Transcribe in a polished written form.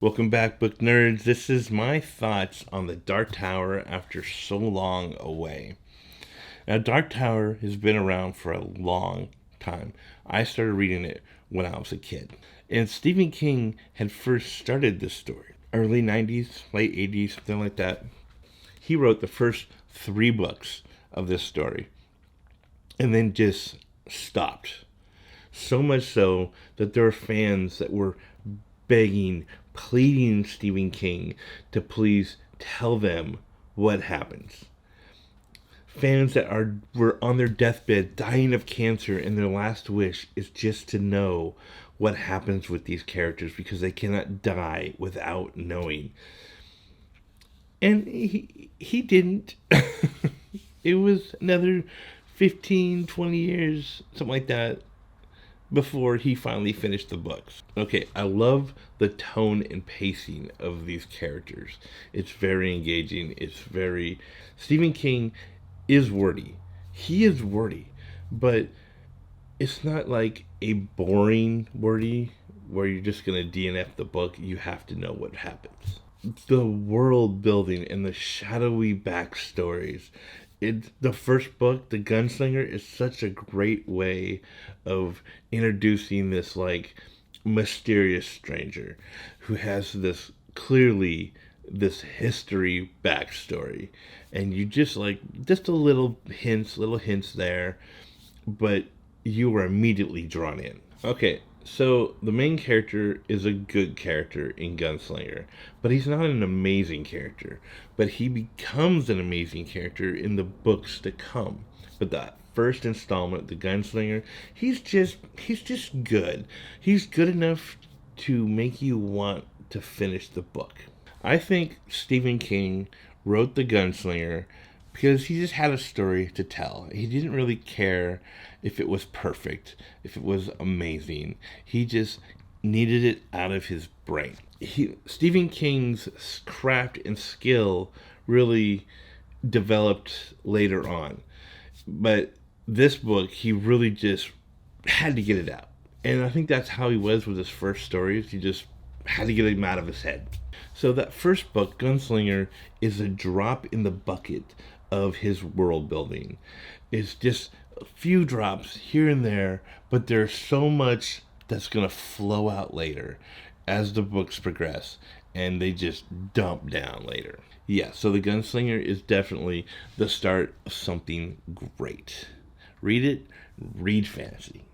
Welcome back, book nerds. This is my thoughts on The Dark Tower after so long away. Now, Dark Tower has been around for a long time. I started reading it when I was a kid. And Stephen King had first started this story. Early 90s, late 80s, something like that. He wrote the first 3 books of this story and then just stopped. So much so that there were fans that were begging, pleading Stephen King to please tell them what happens. Fans that were on their deathbed, dying of cancer, and their last wish is just to know what happens with these characters because they cannot die without knowing. And he didn't. It was another 15, 20 years, something like that, before he finally finished the books. Okay, I love the tone and pacing of these characters. It's very engaging. Stephen King is wordy. He is wordy, but it's not like a boring wordy where you're just going to DNF the book. You have to know what happens. The world building and the shadowy backstories. The first book, The Gunslinger, is such a great way of introducing this mysterious stranger who has this history backstory, and you just a little hints there, but you were immediately drawn in. Okay, so the main character is a good character in Gunslinger, but he's not an amazing character. But he becomes an amazing character in the books to come. But that first installment, The Gunslinger, he's just good. He's good enough to make you want to finish the book. I think Stephen King wrote The Gunslinger because he just had a story to tell. He didn't really care if it was perfect, if it was amazing. He just needed it out of his brain. Stephen King's craft and skill really developed later on. But this book, he really just had to get it out. And I think that's how he was with his first stories. He just had to get them out of his head. So that first book, Gunslinger, is a drop in the bucket of his world building. It's just a few drops here and there, but there's so much that's going to flow out later as the books progress, and they just dump down later. Yeah, so The Gunslinger is definitely the start of something great. Read it, read fantasy.